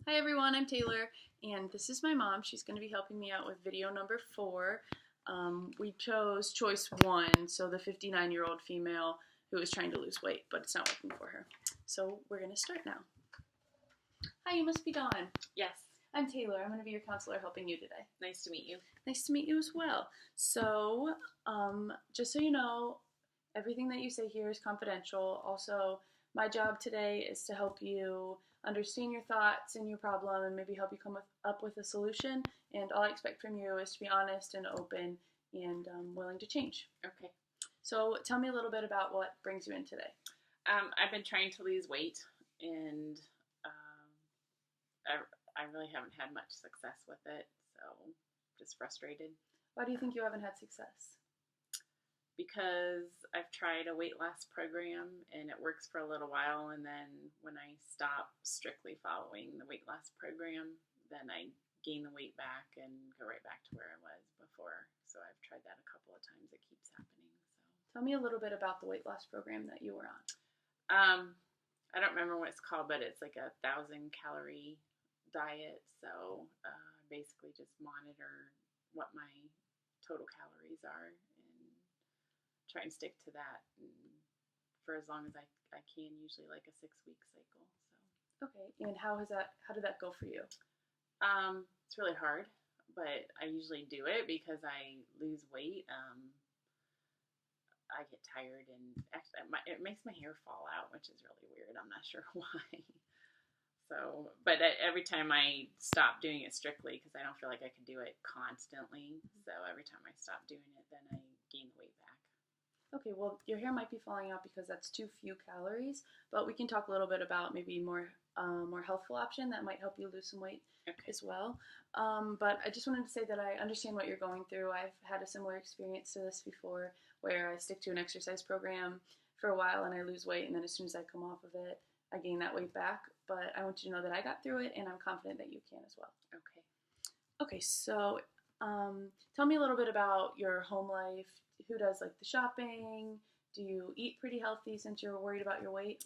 Hi everyone, I'm Taylor, and this is my mom. She's going to be helping me out with video number 4. We chose choice 1, so the 59-year-old female who is trying to lose weight, but it's not working for her. So we're going to start now. Hi, you must be Dawn. Yes. I'm Taylor. I'm going to be your counselor helping you today. Nice to meet you. Nice to meet you as well. So, just so you know, everything that you say here is confidential. Also, my job today is to help you understand your thoughts and your problem and maybe help you come up with a solution. And all I expect from you is to be honest and open and willing to change. Okay. So tell me a little bit about what brings you in today. I've been trying to lose weight, and I really haven't had much success with it, so just frustrated. Why do you think you haven't had success? Because I've tried a weight loss program and it works for a little while, and then when I stop strictly following the weight loss program, then I gain the weight back and go right back to where I was before. So I've tried that a couple of times. It keeps happening. Tell me a little bit about the weight loss program that you were on. I don't remember what it's called, but it's like a 1,000-calorie diet. So basically just monitor what my total calories are and try and stick to that for as long as I can, usually like a 6-week cycle. So Okay, and how did that go for you? It's really hard, but I usually do it because I lose weight. I get tired, and actually it makes my hair fall out, which is really weird. I'm not sure why. So, but every time I stop doing it strictly, because I don't feel like I can do it constantly, so every time I stop doing it, then I gain the weight back. Okay, well, your hair might be falling out because that's too few calories, but we can talk a little bit about maybe more healthful option that might help you lose some weight as well. But I just wanted to say that I understand what you're going through. I've had a similar experience to this before, where I stick to an exercise program for a while and I lose weight, and then as soon as I come off of it, I gain that weight back. But I want you to know that I got through it, and I'm confident that you can as well. Okay. Okay, so tell me a little bit about your home life. Who does like the shopping? Do you eat pretty healthy since you're worried about your weight?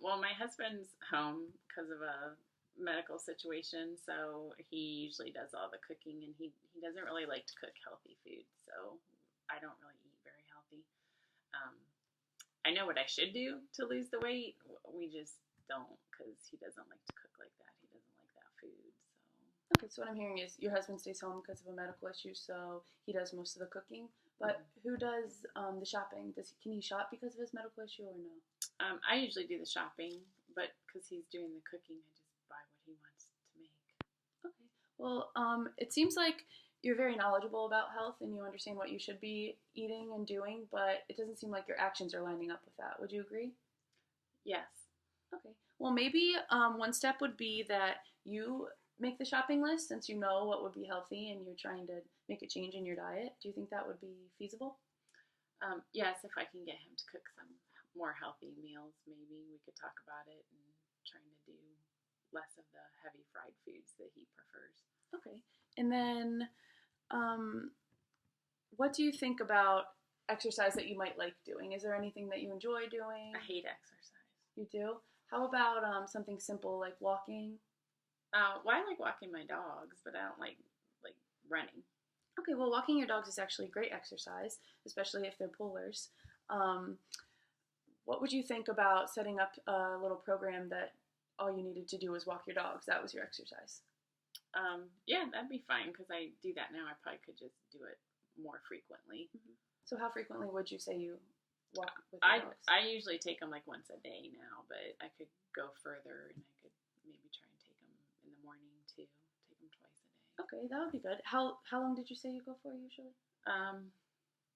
Well, my husband's home because of a medical situation, so he usually does all the cooking, and he doesn't really like to cook healthy food, so I don't really eat very healthy. I know what I should do to lose the weight. We just don't, because he doesn't like to cook like that. He doesn't like that food. So Okay, so what I'm hearing is your husband stays home because of a medical issue, so he does most of the cooking. But who does the shopping? Can he shop because of his medical issue or no? I usually do the shopping, but because he's doing the cooking, I just buy what he wants to make. Okay. Well, it seems like you're very knowledgeable about health and you understand what you should be eating and doing, but it doesn't seem like your actions are lining up with that. Would you agree? Yes. Okay. Well, maybe one step would be that you make the shopping list since you know what would be healthy and you're trying to make a change in your diet. Do you think that would be feasible? Yes, if I can get him to cook some more healthy meals, maybe we could talk about it and trying to do less of the heavy fried foods that he prefers. Okay. And then what do you think about exercise that you might like doing? Is there anything that you enjoy doing? I hate exercise. You do? How about something simple like walking? Well, I like walking my dogs, but I don't like running. Okay, well, walking your dogs is actually great exercise, especially if they're pullers. What would you think about setting up a little program that all you needed to do was walk your dogs? That was your exercise. Yeah, that'd be fine because I do that now. I probably could just do it more frequently. Mm-hmm. So how frequently would you say you walk with your dogs? I usually take them like once a day now, but I could go further and I could maybe try and take them in the morning too. Take them twice a day. Okay, that would be good. How long did you say you go for usually?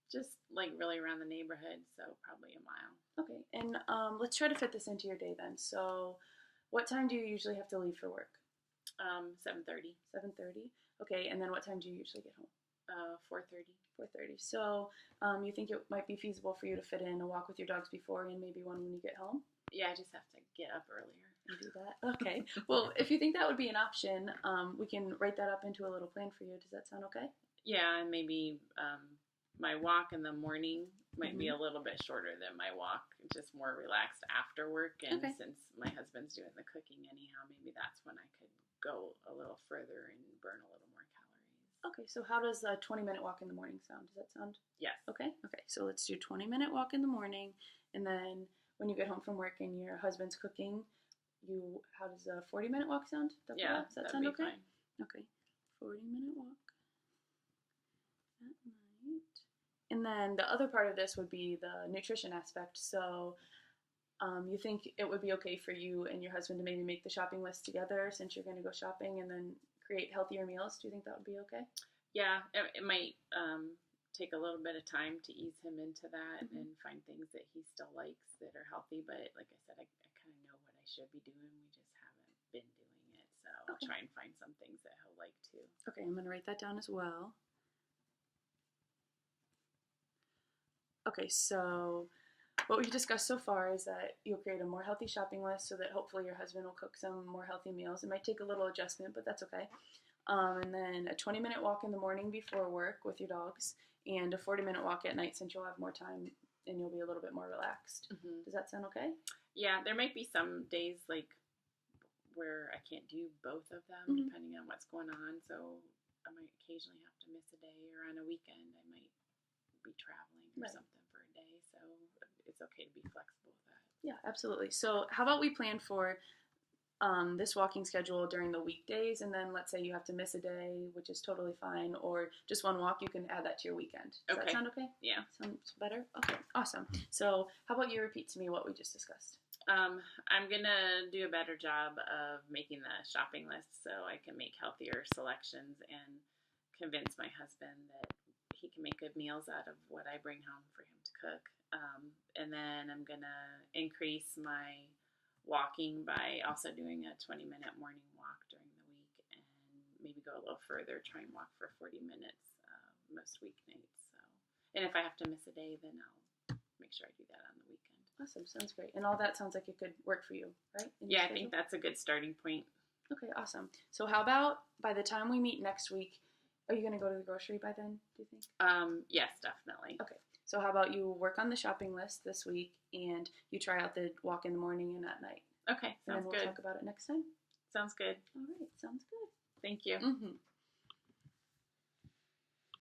Just like really around the neighborhood, so probably a mile. Okay, and let's try to fit this into your day then. So what time do you usually have to leave for work? 7:30. 7:30. Okay, and then what time do you usually get home? 4:30. 4:30. So you think it might be feasible for you to fit in a walk with your dogs before and maybe one when you get home? Yeah, I just have to get up earlier. And do that? Okay. Well, if you think that would be an option, we can write that up into a little plan for you. Does that sound okay? Yeah, and maybe my walk in the morning might be a little bit shorter than my walk just more relaxed after work. And Okay. since my husband's doing the cooking anyhow, maybe that's when I could go a little further and burn a little more calories. Okay, so how does a 20-minute walk in the morning sound? Does that sound Yes. okay? Okay, so let's do 20-minute walk in the morning, and then when you get home from work and your husband's cooking, how does a 40-minute walk sound? Does that sound okay? Fine. Okay, 40-minute walk at night. And then the other part of this would be the nutrition aspect. So you think it would be okay for you and your husband to maybe make the shopping list together since you're going to go shopping and then create healthier meals? Do you think that would be okay? Yeah, it might take a little bit of time to ease him into that and find things that he still likes that are healthy. But like I said, I kind of know what I should be doing. We just haven't been doing it. So I'll try and find some things that he'll like too. Okay, I'm going to write that down as well. Okay, so what we've discussed so far is that you'll create a more healthy shopping list so that hopefully your husband will cook some more healthy meals. It might take a little adjustment, but that's okay. And then a 20-minute walk in the morning before work with your dogs, and a 40-minute walk at night since you'll have more time and you'll be a little bit more relaxed. Does that sound okay? Yeah, there might be some days like where I can't do both of them depending on what's going on. So I might occasionally have to miss a day, or on a weekend I might be traveling or something for a day. So it's okay to be flexible with that. Yeah, absolutely. So how about we plan for this walking schedule during the weekdays, and then let's say you have to miss a day, which is totally fine, or just one walk, you can add that to your weekend. Does that sound okay? Yeah. Sounds better? Okay, awesome. So how about you repeat to me what we just discussed? I'm going to do a better job of making the shopping list so I can make healthier selections and convince my husband that he can make good meals out of what I bring home for him to cook. And then I'm going to increase my walking by also doing a 20-minute morning walk during the week, and maybe go a little further, try and walk for 40 minutes most weeknights. So, and if I have to miss a day, then I'll make sure I do that on the weekend. Awesome, sounds great. And all that sounds like it could work for you, right? Yeah, I think that's a good starting point. Okay, awesome. So how about by the time we meet next week, are you going to go to the grocery by then, do you think? Yes, definitely. Okay. So how about you work on the shopping list this week, and you try out the walk in the morning and at night. Okay, sounds good. And then we'll talk about it next time. Sounds good. All right, sounds good. Thank you.